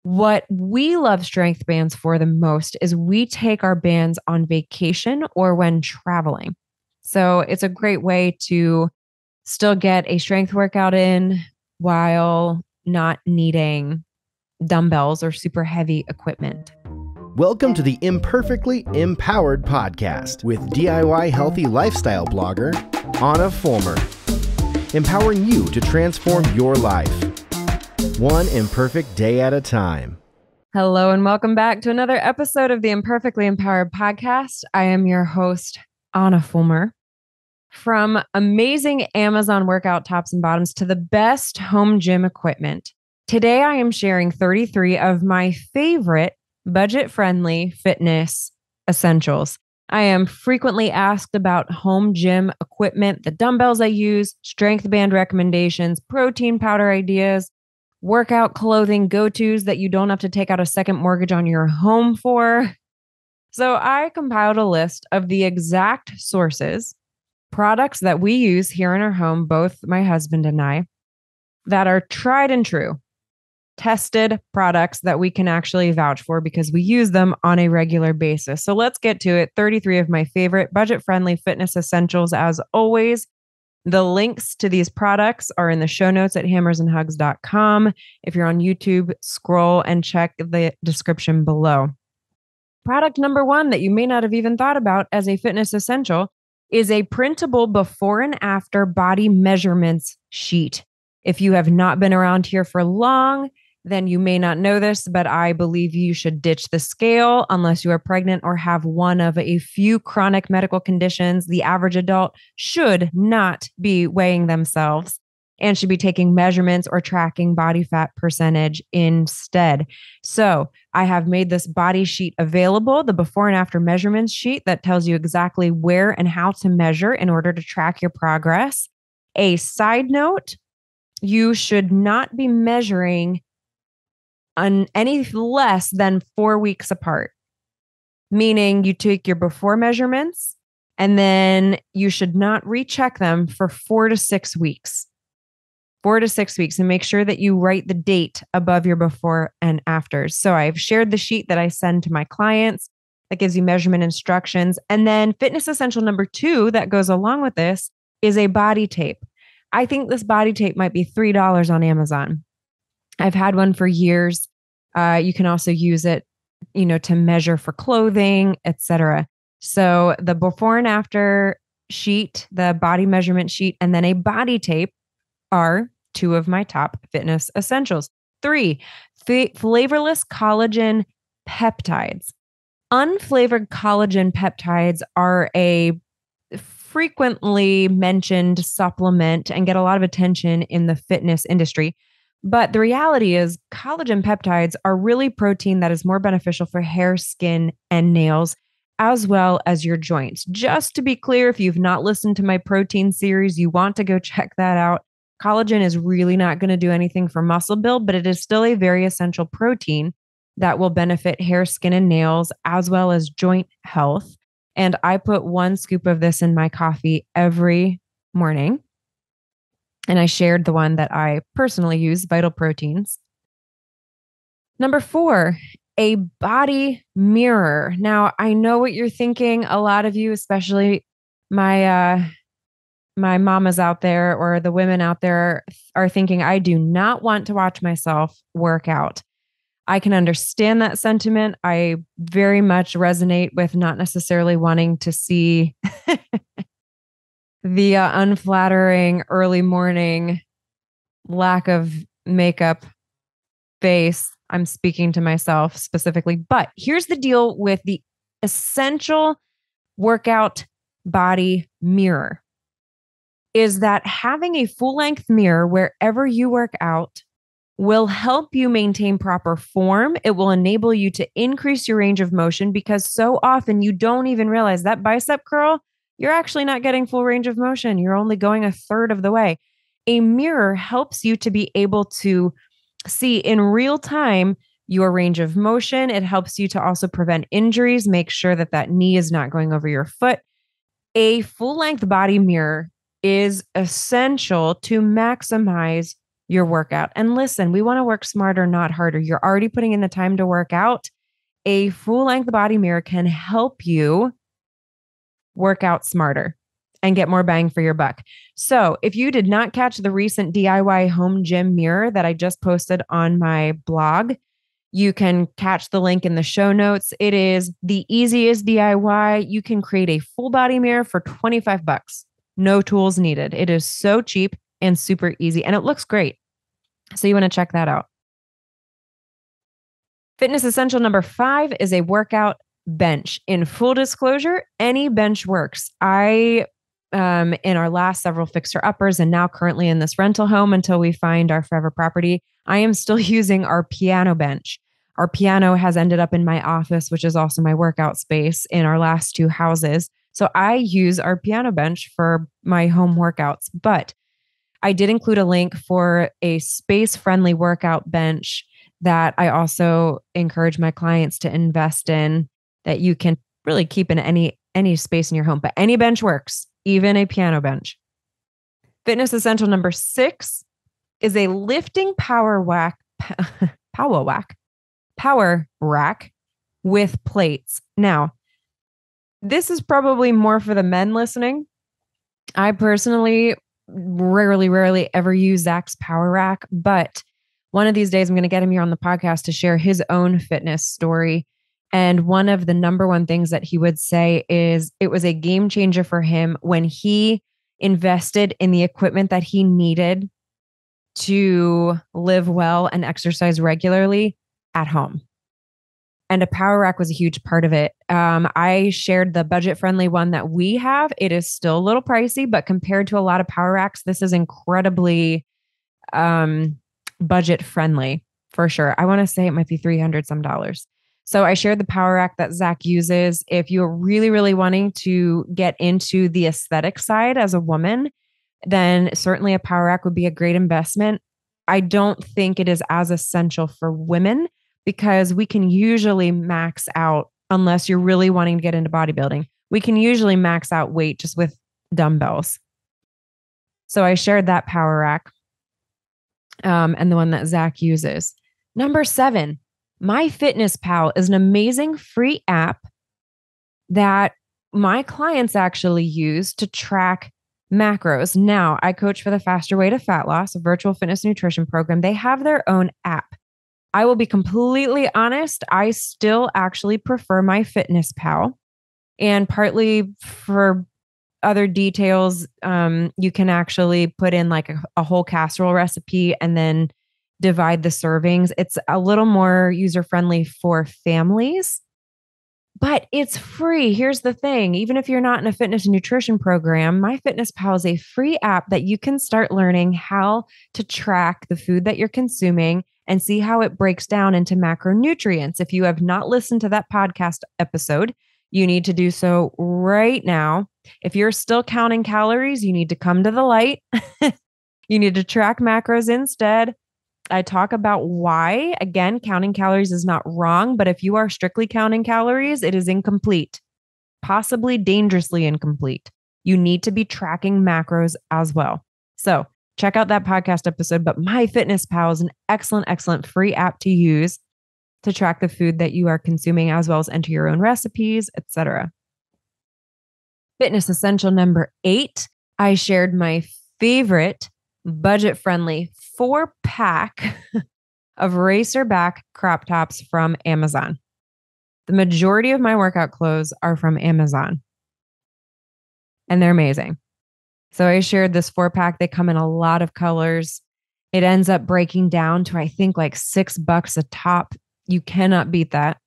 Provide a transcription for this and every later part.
What we love strength bands for the most is we take our bands on vacation or when traveling. So it's a great way to still get a strength workout in while not needing dumbbells or super heavy equipment. Welcome to the Imperfectly Empowered podcast with DIY healthy lifestyle blogger, Anna Fulmer. Empowering you to transform your life, one imperfect day at a time. Hello and welcome back to another episode of the Imperfectly Empowered podcast. I am your host, Anna Fulmer. From amazing Amazon workout tops and bottoms to the best home gym equipment, today I am sharing 33 of my favorite budget-friendly fitness essentials. I am frequently asked about home gym equipment, the dumbbells I use, strength band recommendations, protein powder ideas, workout clothing go-tos that you don't have to take out a second mortgage on your home for. So I compiled a list of the exact sources, products that we use here in our home, both my husband and I, that are tried and true, tested products that we can actually vouch for because we use them on a regular basis. So let's get to it. 33 of my favorite budget-friendly fitness essentials. As always, the links to these products are in the show notes at hammersandhugs.com. If you're on YouTube, scroll and check the description below. Product number one that you may not have even thought about as a fitness essential is a printable before and after body measurements sheet. If you have not been around here for long, then you may not know this, but I believe you should ditch the scale unless you are pregnant or have one of a few chronic medical conditions. The average adult should not be weighing themselves and should be taking measurements or tracking body fat percentage instead. So I have made this body sheet available, the before and after measurements sheet that tells you exactly where and how to measure in order to track your progress. A side note, you should not be measuring on any less than 4 weeks apart, meaning you take your before measurements and then you should not recheck them for 4 to 6 weeks. 4 to 6 weeks, and make sure that you write the date above your before and afters. So I've shared the sheet that I send to my clients that gives you measurement instructions. And then fitness essential number 2 that goes along with this is a body tape. I think this body tape might be $3 on Amazon. I've had one for years. You can also use it, to measure for clothing, etc. So the before and after sheet, the body measurement sheet, and then a body tape are 2 of my top fitness essentials. 3, flavorless collagen peptides. Unflavored collagen peptides are a frequently mentioned supplement and get a lot of attention in the fitness industry. But the reality is collagen peptides are really protein that is more beneficial for hair, skin, and nails, as well as your joints. Just to be clear, if you've not listened to my protein series, you want to go check that out. Collagen is really not going to do anything for muscle build, but it is still a very essential protein that will benefit hair, skin, and nails, as well as joint health. And I put 1 scoop of this in my coffee every morning. And I shared the one that I personally use, Vital Proteins. Number 4, a body mirror. Now, I know what you're thinking. A lot of you, especially my mamas out there or the women out there, are thinking, I do not want to watch myself work out. I can understand that sentiment. I very much resonate with not necessarily wanting to see the unflattering early morning lack of makeup face. I'm speaking to myself specifically. But here's the deal with the essential workout body mirror is that having a full-length mirror wherever you work out will help you maintain proper form. It will enable you to increase your range of motion because so often you don't even realize that bicep curl, you're actually not getting full range of motion. You're only going a third of the way. A mirror helps you to be able to see in real time your range of motion. It helps you to also prevent injuries, make sure that that knee is not going over your foot. A full-length body mirror is essential to maximize your workout. And listen, we want to work smarter, not harder. You're already putting in the time to work out. A full-length body mirror can help you work out smarter and get more bang for your buck. So if you did not catch the recent DIY home gym mirror that I just posted on my blog, you can catch the link in the show notes. It is the easiest DIY. You can create a full body mirror for $25. No tools needed. It is so cheap and super easy, and it looks great. So you want to check that out. Fitness essential number 5 is a workout bench. In full disclosure, any bench works. In our last several fixer uppers and now currently in this rental home until we find our forever property, I am still using our piano bench. Our piano has ended up in my office, which is also my workout space in our last 2 houses. So I use our piano bench for my home workouts, but I did include a link for a space-friendly workout bench that I also encourage my clients to invest in, that you can really keep in any space in your home, but any bench works, even a piano bench. Fitness essential number 6 is a lifting power rack with plates. Now, this is probably more for the men listening. I personally rarely ever use Zach's power rack, but one of these days I'm going to get him here on the podcast to share his own fitness story. And one of the number one things that he would say is it was a game changer for him when he invested in the equipment that he needed to live well and exercise regularly at home. And a power rack was a huge part of it. I shared the budget-friendly one that we have. It is still a little pricey, but compared to a lot of power racks, this is incredibly budget-friendly for sure. I want to say it might be $300 some. So I shared the power rack that Zach uses. If you're really wanting to get into the aesthetic side as a woman, then certainly a power rack would be a great investment. I don't think it is as essential for women because we can usually max out, unless you're really wanting to get into bodybuilding, we can usually max out weight just with dumbbells. So I shared that power rack and the one that Zach uses. Number 7, MyFitnessPal is an amazing free app that my clients actually use to track macros. Now, I coach for the Faster Way to Fat Loss, a virtual fitness nutrition program. They have their own app. I will be completely honest, I still actually prefer MyFitnessPal. And partly for other details, you can actually put in like a whole casserole recipe and then divide the servings. It's a little more user-friendly for families, but it's free. Here's the thing. Even if you're not in a fitness and nutrition program, MyFitnessPal is a free app that you can start learning how to track the food that you're consuming and see how it breaks down into macronutrients. If you have not listened to that podcast episode, you need to do so right now. If you're still counting calories, you need to come to the light. You need to track macros instead. I talk about why. Again, counting calories is not wrong, but if you are strictly counting calories, it is incomplete, possibly dangerously incomplete. You need to be tracking macros as well. So check out that podcast episode, but MyFitnessPal is an excellent free app to use to track the food that you are consuming, as well as enter your own recipes, etc. Fitness essential number 8, I shared my favorite budget-friendly 4-pack of racerback crop tops from Amazon. The majority of my workout clothes are from Amazon, and they're amazing. So I shared this 4-pack. They come in a lot of colors. It ends up breaking down to, I think, like $6 a top. You cannot beat that.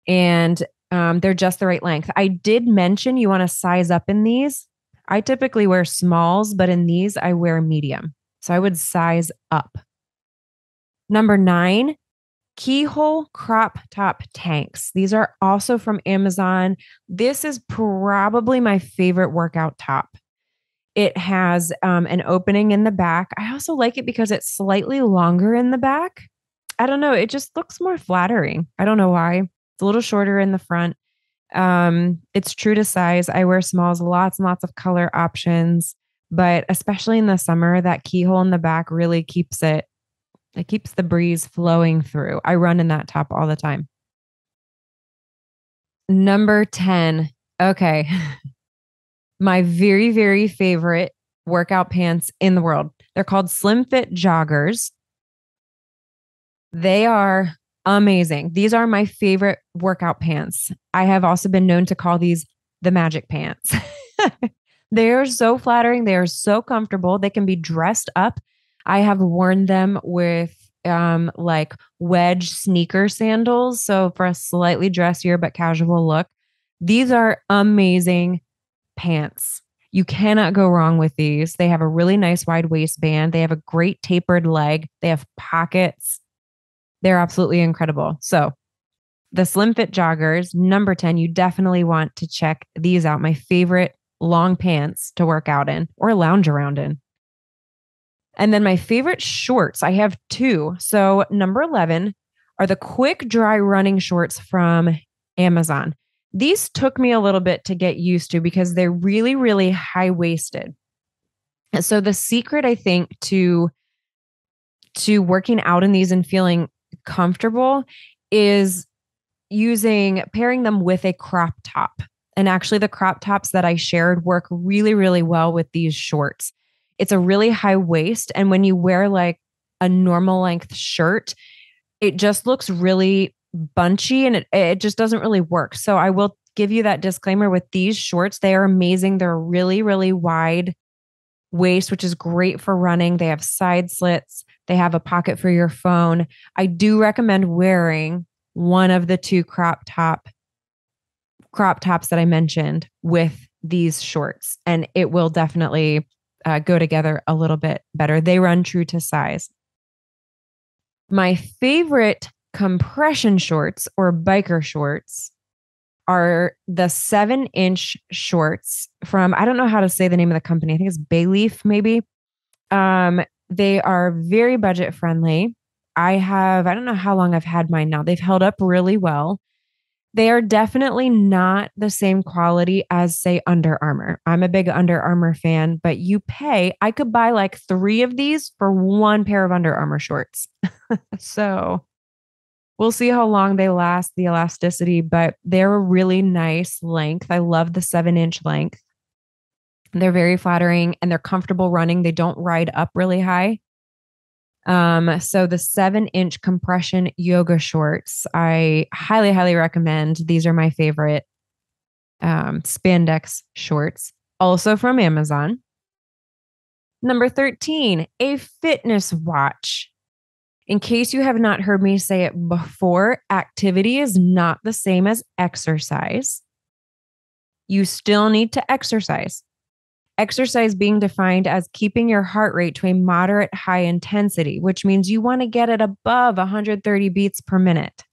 And they're just the right length. I did mention you want to size up in these. I typically wear smalls, but in these I wear medium. So I would size up. Number 9, Keyhole crop top tanks. These are also from Amazon. This is probably my favorite workout top. It has an opening in the back. I also like it because it's slightly longer in the back. I don't know. It just looks more flattering. I don't know why. It's a little shorter in the front. It's true to size. I wear smalls, lots and lots of color options. but especially in the summer, that keyhole in the back really keeps it keeps the breeze flowing through. I run in that top all the time. Number 10. Okay. My very, very favorite workout pants in the world. They're called Slim Fit joggers. They are amazing. These are my favorite workout pants. I have also been known to call these the magic pants. They are so flattering. They are so comfortable. They can be dressed up. I have worn them with like wedge sneaker sandals. So for a slightly dressier but casual look, these are amazing pants. You cannot go wrong with these. They have a really nice wide waistband. They have a great tapered leg. They have pockets. They're absolutely incredible. So the Slim Fit joggers, number 10, you definitely want to check these out. My favorite long pants to work out in or lounge around in. And then my favorite shorts, I have two. So number 11 are the quick dry running shorts from Amazon. These took me a little bit to get used to because they're really, really high waisted. And so the secret, I think, to working out in these and feeling comfortable is pairing them with a crop top. And actually the crop tops that I shared work really, really well with these shorts. It's a really high waist. And when you wear like a normal length shirt, it just looks really bunchy and it just doesn't really work. So I will give you that disclaimer with these shorts. They are amazing. They're really, really wide waist, which is great for running. They have side slits. They have a pocket for your phone. I do recommend wearing one of the two crop tops that I mentioned with these shorts, and it will definitely go together a little bit better. They run true to size. My favorite compression shorts or biker shorts are the 7-inch shorts from, I don't know how to say the name of the company. I think it's Bayleaf, maybe. They are very budget friendly. I don't know how long I've had mine now. They've held up really well. They are definitely not the same quality as, say, Under Armour. I'm a big Under Armour fan, but I could buy like 3 of these for 1 pair of Under Armour shorts. So we'll see how long they last, the elasticity, but they're a really nice length. I love the 7-inch length. They're very flattering and they're comfortable running. They don't ride up really high. So the 7-inch compression yoga shorts, I highly, highly recommend. These are my favorite spandex shorts, also from Amazon. Number 13, a fitness watch. In case you have not heard me say it before, activity is not the same as exercise. You still need to exercise. Exercise being defined as keeping your heart rate to a moderate high intensity, which means you want to get it above 130 beats per minute.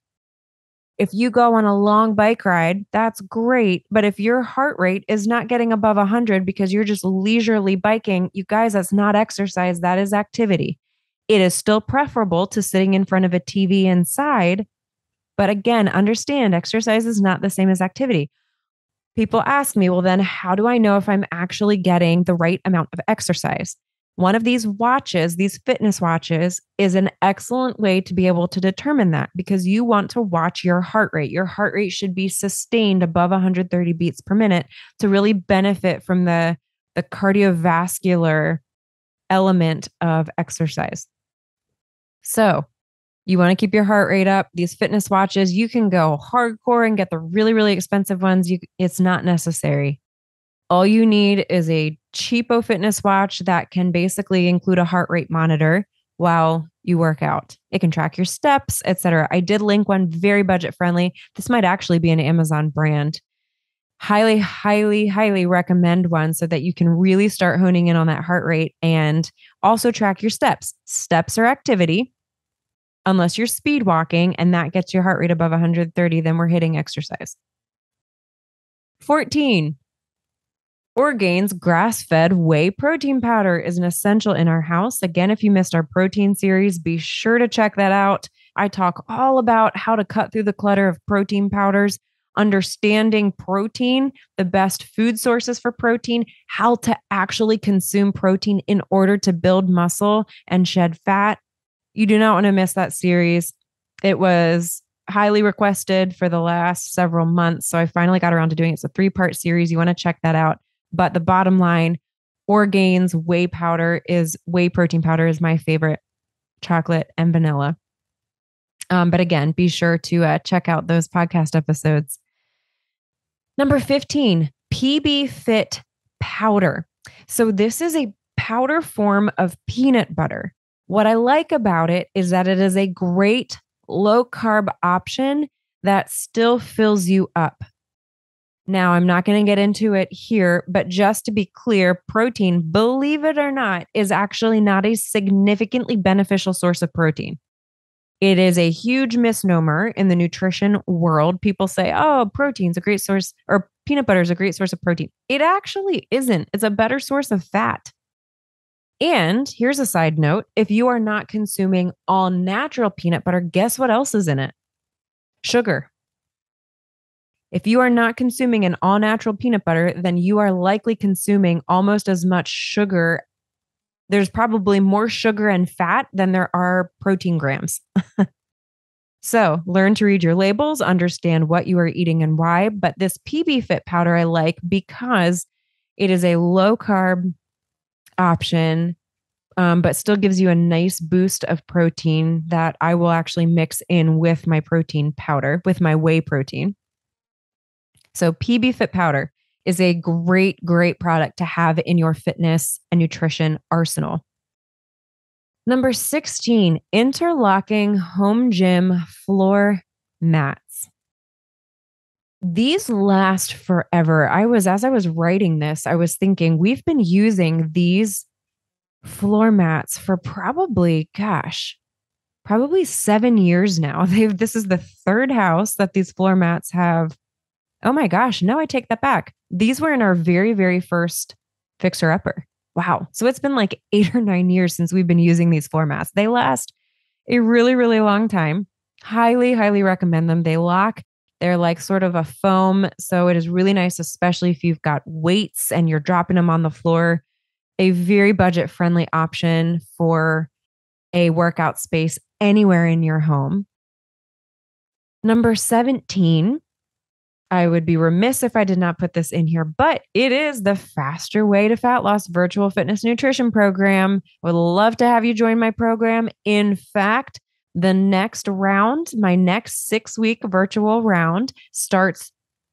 If you go on a long bike ride, that's great. But if your heart rate is not getting above 100 because you're just leisurely biking, you guys, that's not exercise. That is activity. It is still preferable to sitting in front of a TV inside. But again, understand exercise is not the same as activity. People ask me, well, then how do I know if I'm actually getting the right amount of exercise? One of these watches, these fitness watches, is an excellent way to be able to determine that because you want to watch your heart rate. Your heart rate should be sustained above 130 beats per minute to really benefit from the cardiovascular element of exercise. So you want to keep your heart rate up. These fitness watches, you can go hardcore and get the really, really expensive ones. It's not necessary. All you need is a cheapo fitness watch that can basically include a heart rate monitor while you work out. It can track your steps, etc. I did link one, very budget friendly. This might actually be an Amazon brand. Highly, highly, highly recommend one so that you can really start honing in on that heart rate and also track your steps. Steps are activity. Unless you're speed walking and that gets your heart rate above 130, then we're hitting exercise. 14, Orgain's grass-fed whey protein powder is an essential in our house. Again, if you missed our protein series, be sure to check that out. I talk all about how to cut through the clutter of protein powders. understanding protein, the best food sources for protein, how to actually consume protein in order to build muscle and shed fat. You do not want to miss that series. It was highly requested for the last several months. So I finally got around to doing it. It's a 3-part series. You want to check that out. But the bottom line, Orgain's whey protein powder is my favorite, chocolate and vanilla. But again, be sure to check out those podcast episodes. Number 15, PB Fit powder. So this is a powder form of peanut butter. What I like about it is that it is a great low carb option that still fills you up. Now, I'm not going to get into it here, but just to be clear, protein, believe it or not, is actually not a significantly beneficial source of protein. It is a huge misnomer in the nutrition world. People say, oh, protein's a great source, or peanut butter is a great source of protein. It actually isn't. It's a better source of fat. And here's a side note. If you are not consuming all natural peanut butter, guess what else is in it? Sugar. If you are not consuming an all natural peanut butter, then you are likely consuming almost as much sugar. There's probably more sugar and fat than there are protein grams. So learn to read your labels, understand what you are eating and why. But this PB Fit powder I like because it is a low carb option, but still gives you a nice boost of protein that I will actually mix in with my protein powder, with my whey protein. So PB Fit powder is a great, great product to have in your fitness and nutrition arsenal. Number 16, interlocking home gym floor mats. These last forever. As I was writing this, I was thinking we've been using these floor mats for probably 7 years now. This is the third house that these floor mats have. Oh my gosh, no, I take that back. These were in our very, very first Fixer Upper. Wow. So it's been like 8 or 9 years since we've been using these floor mats. They last a really, really long time. Highly, highly recommend them. They lock. They're like sort of a foam. So it is really nice, especially if you've got weights and you're dropping them on the floor. A very budget-friendly option for a workout space anywhere in your home. Number 17, I would be remiss if I did not put this in here, but it is the Faster Way to Fat Loss Virtual Fitness Nutrition Program. Would love to have you join my program. In fact, the next round, my next 6-week virtual round starts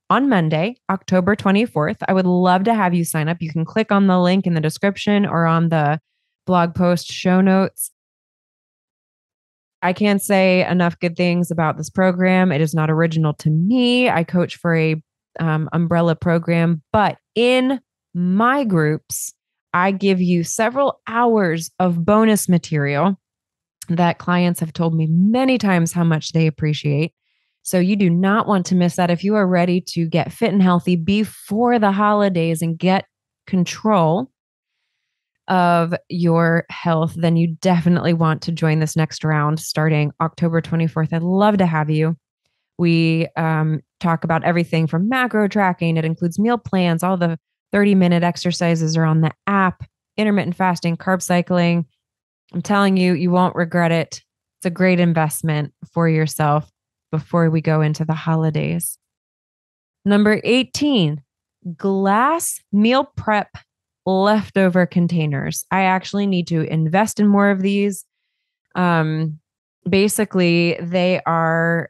on Monday, October 24th. I would love to have you sign up. You can click on the link in the description or on the blog post show notes. I can't say enough good things about this program. It is not original to me. I coach for a umbrella program, but in my groups, I give you several hours of bonus material that clients have told me many times how much they appreciate. So you do not want to miss that. If you are ready to get fit and healthy before the holidays and get control of your health, then you definitely want to join this next round starting October 24th. I'd love to have you. We talk about everything from macro tracking. It includes meal plans. All the 30-minute exercises are on the app, intermittent fasting, carb cycling. I'm telling you, you won't regret it. It's a great investment for yourself before we go into the holidays. Number 18, glass meal prep leftover containers. I actually need to invest in more of these. Basically, they are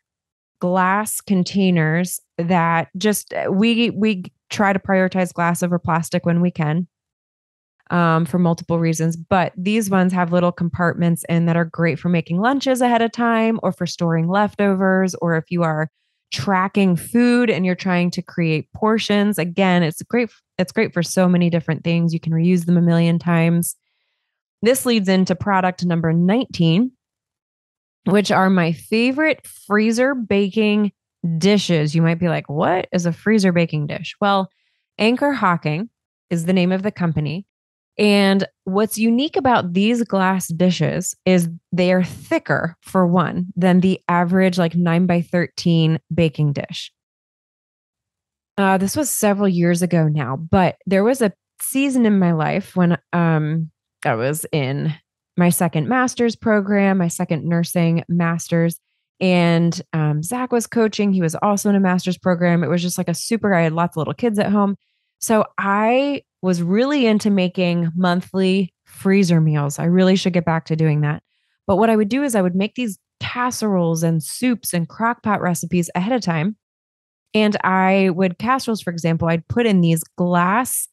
glass containers that just we try to prioritize glass over plastic when we can, for multiple reasons. But these ones have little compartments in that are great for making lunches ahead of time or for storing leftovers, or if you are tracking food and you're trying to create portions. Again, it's great for so many different things. You can reuse them a million times. This leads into product number 19, which are my favorite freezer baking dishes. You might be like, what is a freezer baking dish? Well, Anchor Hocking is the name of the company. And what's unique about these glass dishes is they are thicker, for one, than the average like 9x13 baking dish. This was several years ago now, but there was a season in my life when I was in my second master's program, my second nursing master's, and Zach was coaching. He was also in a master's program. It was just like I had lots of little kids at home. So I was really into making monthly freezer meals. I really should get back to doing that. But what I would do is I would make these casseroles and soups and crock pot recipes ahead of time. And I would casseroles, for example, I'd put in these glass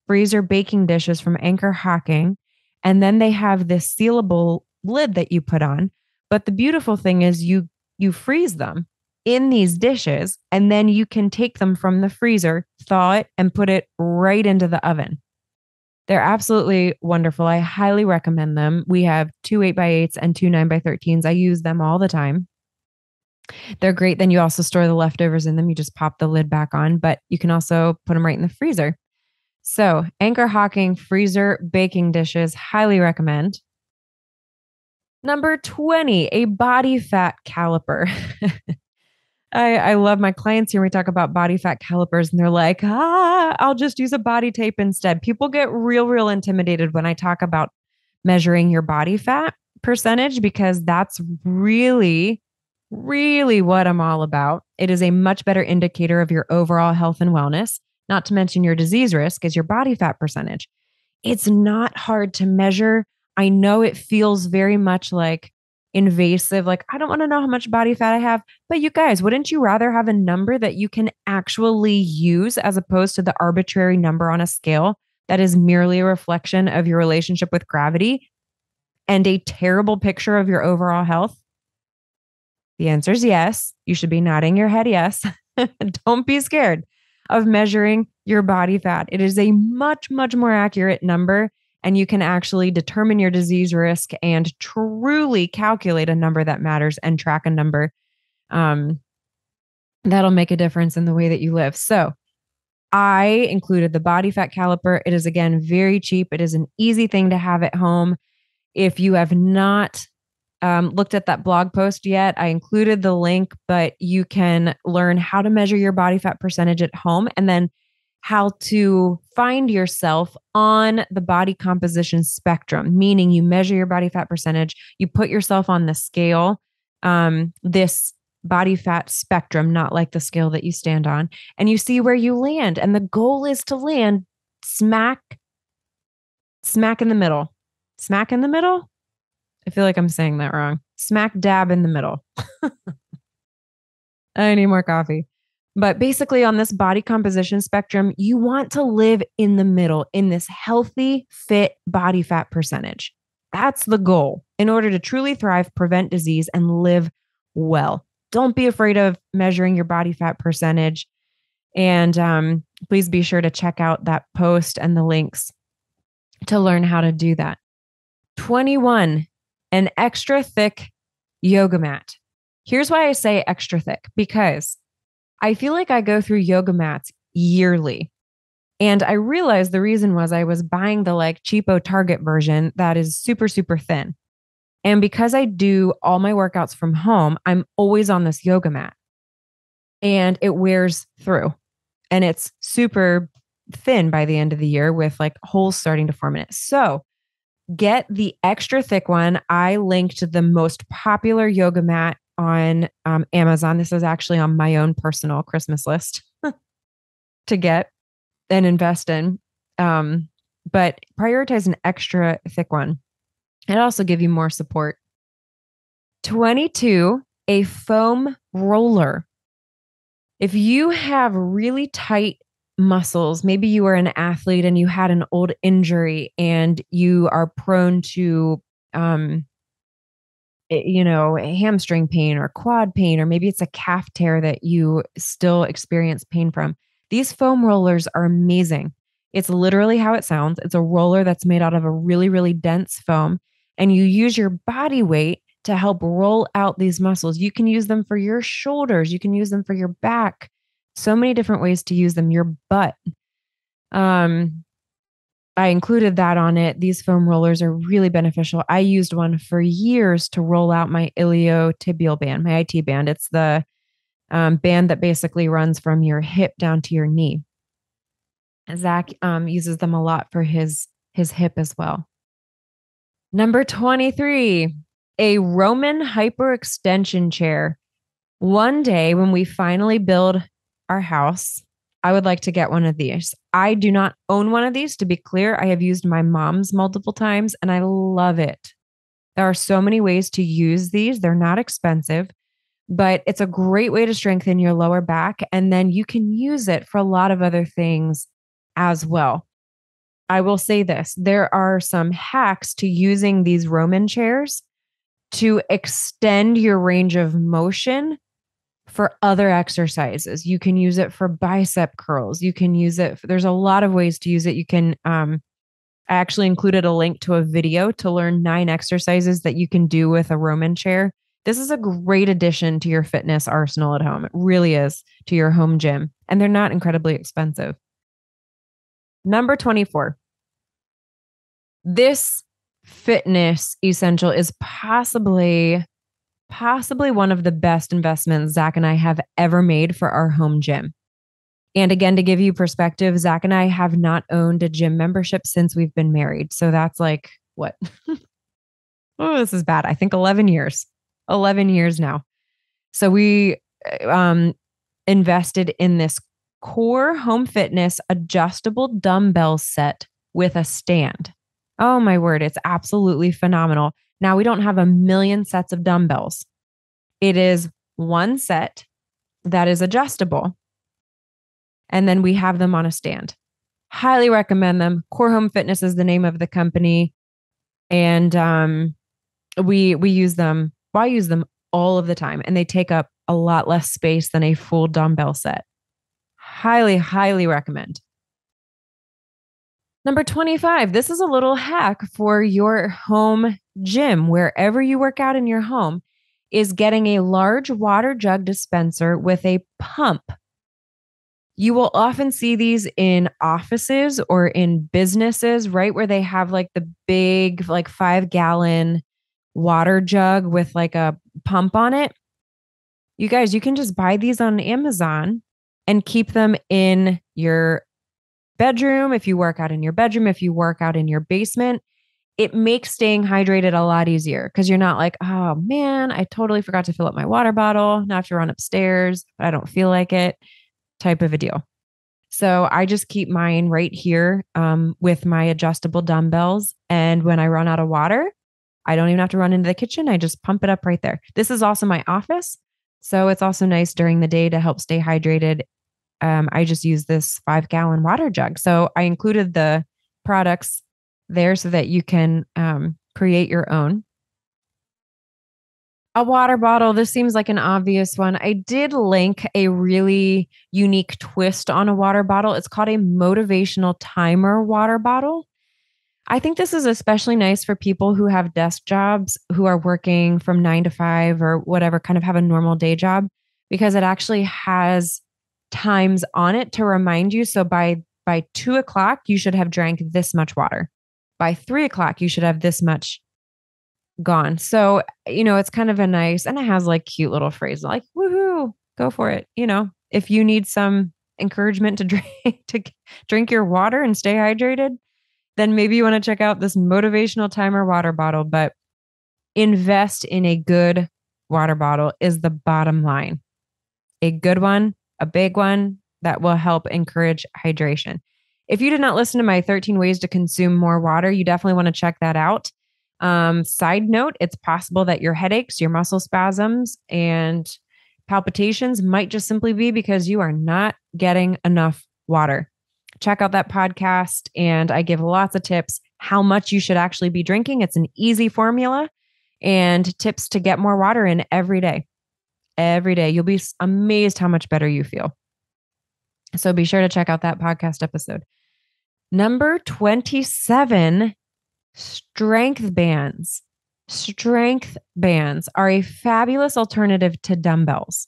freezer baking dishes from Anchor Hocking. And then they have this sealable lid that you put on. But the beautiful thing is you freeze them in these dishes, and then you can take them from the freezer, thaw it, and put it right into the oven. They're absolutely wonderful. I highly recommend them. We have 2 8x8s and 2 9x13s. I use them all the time. They're great. Then you also store the leftovers in them. You just pop the lid back on, but you can also put them right in the freezer. So, Anchor Hocking freezer baking dishes, highly recommend. Number 20, a body fat caliper. I love my clients here. We talk about body fat calipers and they're like, I'll just use a body tape instead. People get real intimidated when I talk about measuring your body fat percentage because that's really what I'm all about. It is a much better indicator of your overall health and wellness, not to mention your disease risk is your body fat percentage. It's not hard to measure. I know it feels very much like invasive, like I don't want to know how much body fat I have, but you guys, wouldn't you rather have a number that you can actually use as opposed to the arbitrary number on a scale that is merely a reflection of your relationship with gravity and a terrible picture of your overall health? The answer is yes. You should be nodding your head yes. Don't be scared of measuring your body fat. It is a much more accurate number, and you can actually determine your disease risk and truly calculate a number that matters and track a number that'll make a difference in the way that you live. So I included the body fat caliper. It is, again, very cheap. It is an easy thing to have at home. If you have not looked at that blog post yet, I included the link, but you can learn how to measure your body fat percentage at home and then how to find yourself on the body composition spectrum, meaning you measure your body fat percentage, you put yourself on the scale, this body fat spectrum, not like the scale that you stand on, and you see where you land. And the goal is to land smack in the middle. Smack in the middle? I feel like I'm saying that wrong. Smack dab in the middle. I need more coffee. But basically on this body composition spectrum, you want to live in the middle in this healthy, fit body fat percentage. That's the goal in order to truly thrive, prevent disease, and live well. Don't be afraid of measuring your body fat percentage. And please be sure to check out that post and the links to learn how to do that. 21, an extra thick yoga mat. Here's why I say extra thick, because I feel like I go through yoga mats yearly. And I realized the reason was I was buying the like cheapo Target version that is super thin. And because I do all my workouts from home, I'm always on this yoga mat and it wears through and it's super thin by the end of the year with like holes starting to form in it. So get the extra thick one. I linked the most popular yoga mat on Amazon. This is actually on my own personal Christmas list to get and invest in. But prioritize an extra thick one. It'll also give you more support. 22, a foam roller. If you have really tight muscles, maybe you are an athlete and you had an old injury and you are prone to, hamstring pain or quad pain, or maybe it's a calf tear that you still experience pain from. These foam rollers are amazing. It's literally how it sounds. It's a roller that's made out of a really dense foam, and you use your body weight to help roll out these muscles. You can use them for your shoulders. You can use them for your back. So many different ways to use them. Your butt. I included that on it. These foam rollers are really beneficial. I used one for years to roll out my iliotibial band, my IT band. It's the band that basically runs from your hip down to your knee. Zach uses them a lot for his hip as well. Number 23, a Roman hyperextension chair. One day when we finally build our house, I would like to get one of these. I do not own one of these, to be clear. I have used my mom's multiple times and I love it. There are so many ways to use these. They're not expensive, but it's a great way to strengthen your lower back. And then you can use it for a lot of other things as well. I will say this, there are some hacks to using these Roman chairs to extend your range of motion for other exercises. You can use it for bicep curls. You can use it. There's a lot of ways to use it. You can, I actually included a link to a video to learn 9 exercises that you can do with a Roman chair. This is a great addition to your fitness arsenal at home. It really is, to your home gym. And they're not incredibly expensive. Number 24. This fitness essential is possibly one of the best investments Zach and I have ever made for our home gym. And again, to give you perspective, Zach and I have not owned a gym membership since we've been married. So that's like, what? Oh, this is bad. I think 11 years. 11 years now. So we invested in this Core Home Fitness adjustable dumbbell set with a stand. Oh my word, it's absolutely phenomenal. Now, we don't have a million sets of dumbbells. It is one set that is adjustable. And then we have them on a stand. Highly recommend them. Core Home Fitness is the name of the company. And we use them. Well, I use them all of the time. And they take up a lot less space than a full dumbbell set. Highly, highly recommend. Number 25, this is a little hack for your home gym, wherever you work out in your home, is getting a large water jug dispenser with a pump. You will often see these in offices or in businesses, right? Where they have like the big, like 5-gallon water jug with like a pump on it. You guys, you can just buy these on Amazon and keep them in your bedroom. If you work out in your bedroom, if you work out in your basement, it makes staying hydrated a lot easier because you're not like, oh man, I totally forgot to fill up my water bottle. Now I have to run upstairs, but I don't feel like it, type of a deal. So I just keep mine right here with my adjustable dumbbells. And when I run out of water, I don't even have to run into the kitchen. I just pump it up right there. This is also my office. So it's also nice during the day to help stay hydrated. I just use this 5-gallon water jug. So I included the products there so that you can create your own. A water bottle. This seems like an obvious one. I did link a really unique twist on a water bottle. It's called a motivational timer water bottle. I think this is especially nice for people who have desk jobs, who are working from 9 to 5 or whatever, kind of have a normal day job, because it actually has times on it to remind you. So by 2 o'clock, you should have drank this much water. By 3 o'clock, you should have this much gone. So, it's kind of a nice, and it has like cute little phrases like, woohoo, go for it. If you need some encouragement to drink your water and stay hydrated, then maybe you want to check out this motivational timer water bottle. But invest in a good water bottle is the bottom line. A good one, a big one that will help encourage hydration. If you did not listen to my 13 ways to consume more water, you definitely want to check that out. Side note, it's possible that your headaches, your muscle spasms, and palpitations might just simply be because you are not getting enough water. Check out that podcast, and I give lots of tips how much you should actually be drinking. It's an easy formula and tips to get more water in every day. Every day. You'll be amazed how much better you feel. So be sure to check out that podcast episode. Number 27, strength bands. Strength bands are a fabulous alternative to dumbbells.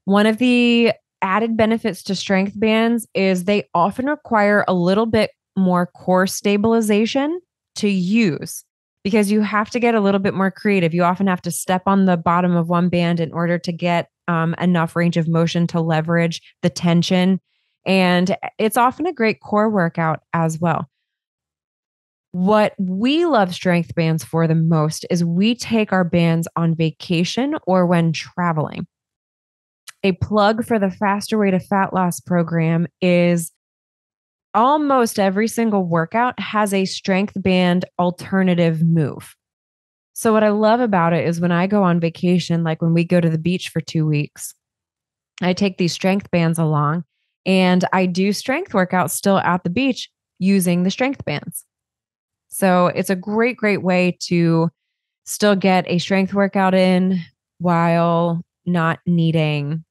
One of the added benefits to strength bands is they often require a little bit more core stabilization to use because you have to get a little bit more creative. You often have to step on the bottom of one band in order to get enough range of motion to leverage the tension. And it's often a great core workout as well. What we love strength bands for the most is we take our bands on vacation or when traveling. A plug for the Faster Way to Fat Loss program is almost every single workout has a strength band alternative move. So what I love about it is when I go on vacation, like when we go to the beach for 2 weeks, I take these strength bands along and I do strength workouts still at the beach using the strength bands. So it's a great, great way to still get a strength workout in while not needing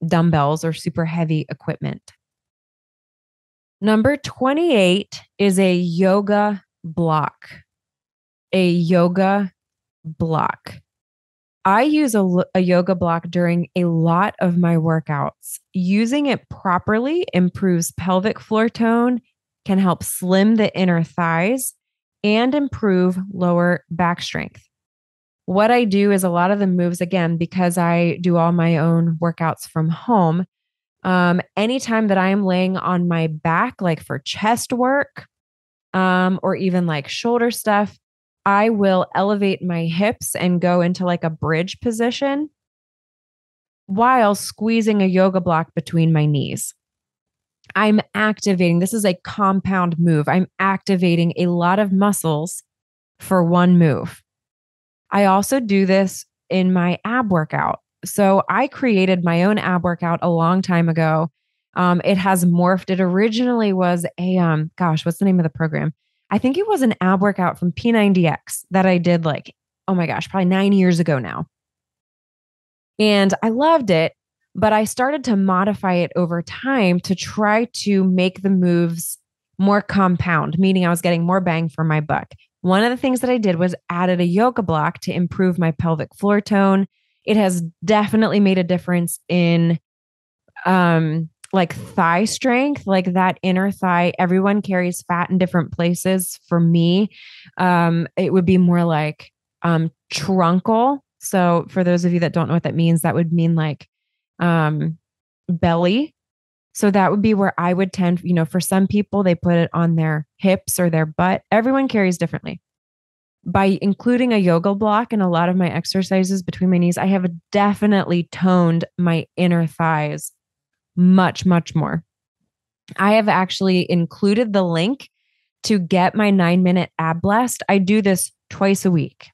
dumbbells or super heavy equipment. Number 28 is a yoga block. A yoga block. I use a yoga block during a lot of my workouts. Using it properly improves pelvic floor tone, can help slim the inner thighs, and improve lower back strength. What I do is a lot of the moves, again, because I do all my own workouts from home. Anytime that I am laying on my back, like for chest work, or even like shoulder stuff, I will elevate my hips and go into like a bridge position while squeezing a yoga block between my knees. I'm activating, this is a compound move. I'm activating a lot of muscles for one move. I also do this in my ab workout. So I created my own ab workout a long time ago. It has morphed. It originally was a, what's the name of the program? I think it was an ab workout from P90X that I did like, oh my gosh, probably 9 years ago now. And I loved it. But I started to modify it over time to try to make the moves more compound, meaning I was getting more bang for my buck. One of the things that I did was added a yoga block to improve my pelvic floor tone. It has definitely made a difference in like thigh strength, like that inner thigh. Everyone carries fat in different places. For me, it would be more like truncal. So for those of you that don't know what that means, that would mean like belly. So that would be where I would tend, for some people, they put it on their hips or their butt. Everyone carries differently. By including a yoga block in a lot of my exercises between my knees, I have definitely toned my inner thighs much, much more. I have actually included the link to get my 9-minute ab blast. I do this twice a week.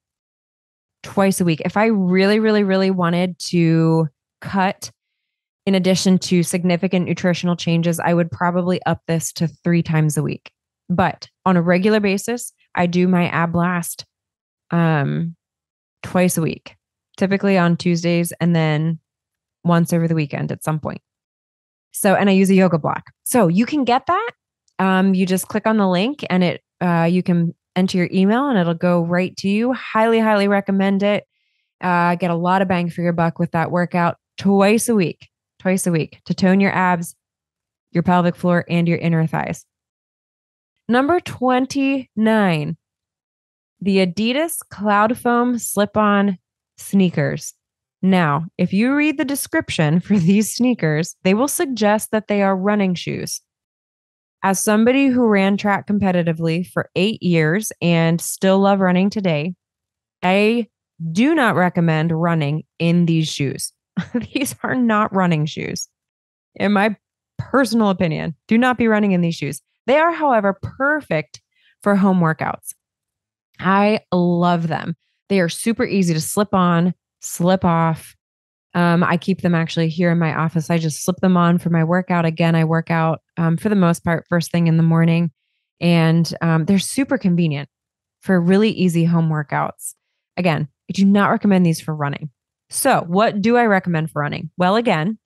If I really, really, really wanted to cut, in addition to significant nutritional changes, I would probably up this to 3 times a week. But on a regular basis, I do my ab blast twice a week, typically on Tuesdays and then once over the weekend at some point. So, and I use a yoga block. So you can get that. You just click on the link and you can enter your email and it'll go right to you. Highly, highly recommend it. Get a lot of bang for your buck with that workout twice a week to tone your abs, your pelvic floor, and your inner thighs. Number 29, the Adidas Cloud Foam slip-on sneakers. Now, if you read the description for these sneakers, they will suggest that they are running shoes. As somebody who ran track competitively for 8 years and still love running today, I do not recommend running in these shoes. These are not running shoes. In my personal opinion, do not be running in these shoes. They are, however, perfect for home workouts. I love them. They are super easy to slip on, slip off. I keep them actually here in my office. I just slip them on for my workout. Again, I work out for the most part first thing in the morning, and they're super convenient for really easy home workouts. Again, I do not recommend these for running. So what do I recommend for running? Well, again,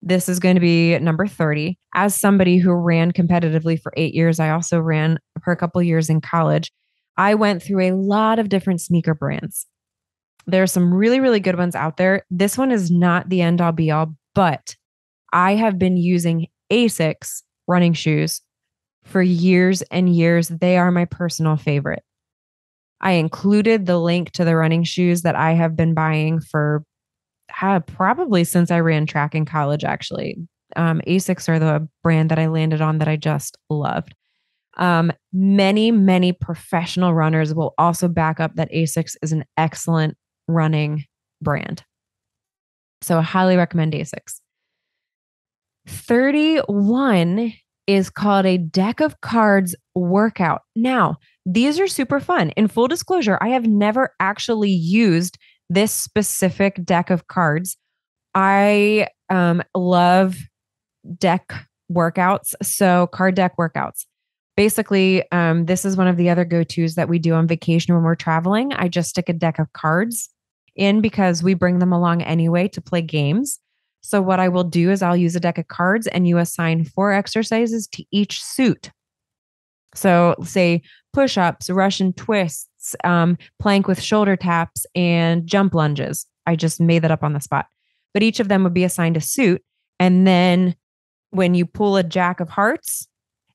this is going to be number 30. As somebody who ran competitively for 8 years, I also ran for a couple years in college. I went through a lot of different sneaker brands. There are some really, really good ones out there. This one is not the end all be all, but I have been using ASICS running shoes for years and years. They are my personal favorite. I included the link to the running shoes that I have been buying for probably since I ran track in college, actually. Asics are the brand that I landed on that I just loved. Many professional runners will also back up that Asics is an excellent running brand. So I highly recommend Asics. 31 is called a deck of cards workout. Now, these are super fun. In full disclosure, I have never actually used this specific deck of cards. I love deck workouts. So card deck workouts. Basically, this is one of the other go-tos that we do on vacation when we're traveling. I just stick a deck of cards in because we bring them along anyway to play games. So what I will do is I'll use a deck of cards and you assign 4 exercises to each suit. So say push-ups, Russian twists, plank with shoulder taps, and jump lunges. I just made that up on the spot. But each of them would be assigned a suit. And then when you pull a jack of hearts,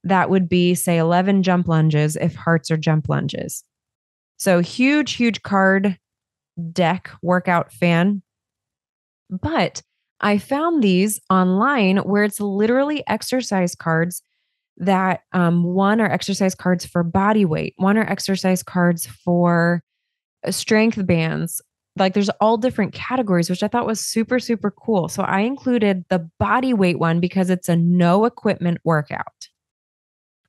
that would be, say, 11 jump lunges if hearts are jump lunges. So huge card deck workout fan. But I found these online where it's literally exercise cards that one are exercise cards for body weight, one are exercise cards for strength bands. Like there's all different categories, which I thought was super cool. So I included the body weight one because it's a no equipment workout,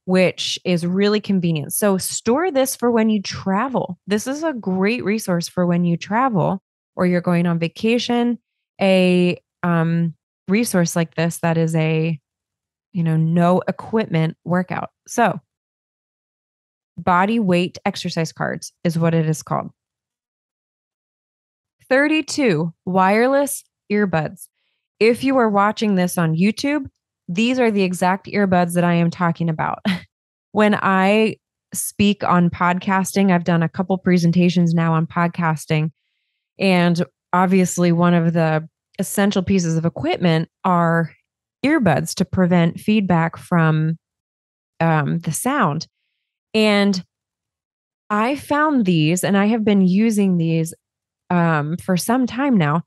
which is really convenient. So store this for when you travel. This is a great resource for when you travel or you're going on vacation. A resource like this that is a, no equipment workout. So body weight exercise cards is what it is called. 32, wireless earbuds. If you are watching this on YouTube, these are the exact earbuds that I am talking about. When I speak on podcasting, I've done a couple presentations now on podcasting. And obviously one of the essential pieces of equipment are earbuds to prevent feedback from the sound. And I found these and I have been using these for some time now.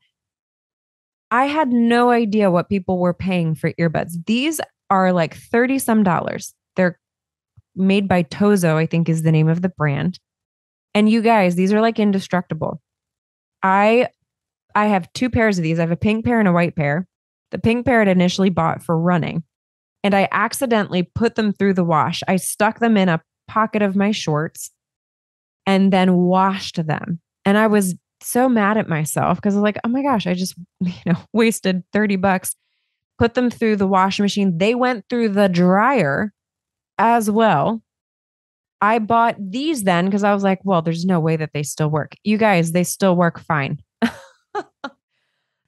I had no idea what people were paying for earbuds. These are like 30 some dollars. They're made by Tozo, I think is the name of the brand. And you guys, these are like indestructible. I have 2 pairs of these. I have a pink pair and a white pair. The pink pair I initially bought for running, and I accidentally put them through the wash. I stuck them in a pocket of my shorts and then washed them. And I was so mad at myself because I was like, oh my gosh, I just, wasted $30, put them through the washing machine. They went through the dryer as well. I bought these then because I was like, well, there's no way that they still work. You guys, they still work fine.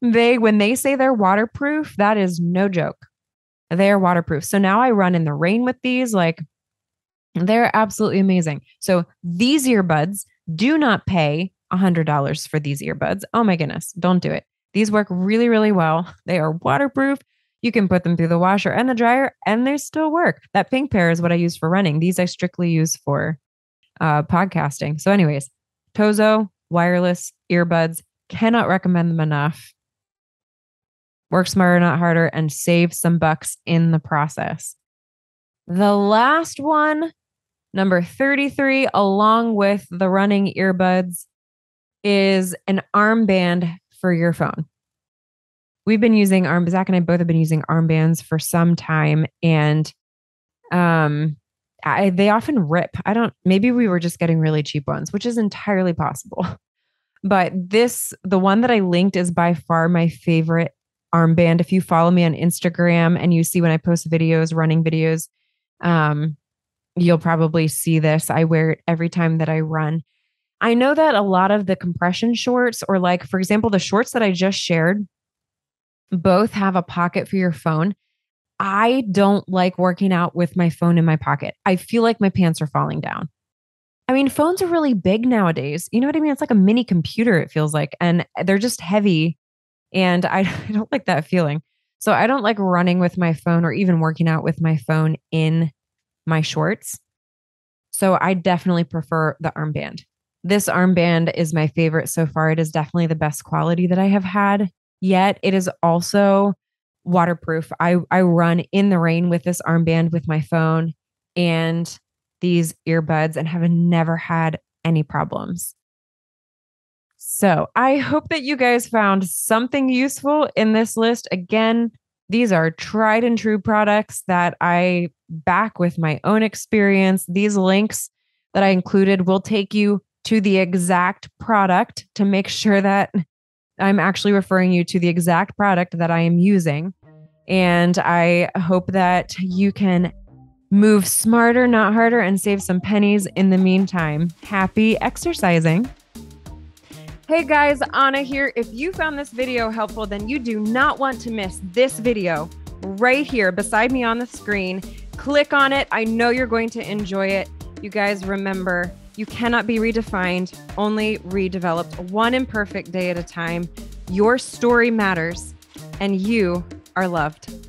When they say they're waterproof, that is no joke. They are waterproof. So now I run in the rain with these. Like they're absolutely amazing. So these earbuds, do not pay $100 for these earbuds. Oh my goodness. Don't do it. These work really well. They are waterproof. You can put them through the washer and the dryer and they still work. That pink pair is what I use for running. These I strictly use for podcasting. So anyways, Tozo wireless earbuds, cannot recommend them enough. Work smarter, not harder, and save some bucks in the process. The last one, number 33, along with the running earbuds, is an armband for your phone. We've been using Zach and I both have been using armbands for some time, and they often rip. Maybe we were just getting really cheap ones, which is entirely possible. But the one that I linked is by far my favorite armband. If you follow me on Instagram and you see when I post videos, running videos, you'll probably see this. I wear it every time that I run. I know that a lot of the compression shorts, or like, for example, the shorts that I just shared, both have a pocket for your phone. I don't like working out with my phone in my pocket. I feel like my pants are falling down. I mean, phones are really big nowadays. You know what I mean? It's like a mini computer, it feels like, and they're just heavy. And I don't like that feeling. So I don't like running with my phone or even working out with my phone in my shorts. So I definitely prefer the armband. This armband is my favorite so far. It is definitely the best quality that I have had. yet it is also waterproof. I run in the rain with this armband with my phone and these earbuds and have never had any problems. So I hope that you guys found something useful in this list. Again, these are tried and true products that I back with my own experience. These links that I included will take you to the exact product to make sure that I'm actually referring you to the exact product that I am using. And I hope that you can move smarter, not harder, and save some pennies in the meantime. Happy exercising. Hey guys, Anna here. If you found this video helpful, then you do not want to miss this video right here beside me on the screen. Click on it. I know you're going to enjoy it. You guys remember, you cannot be redefined, only redeveloped, one imperfect day at a time. Your story matters, and you are loved.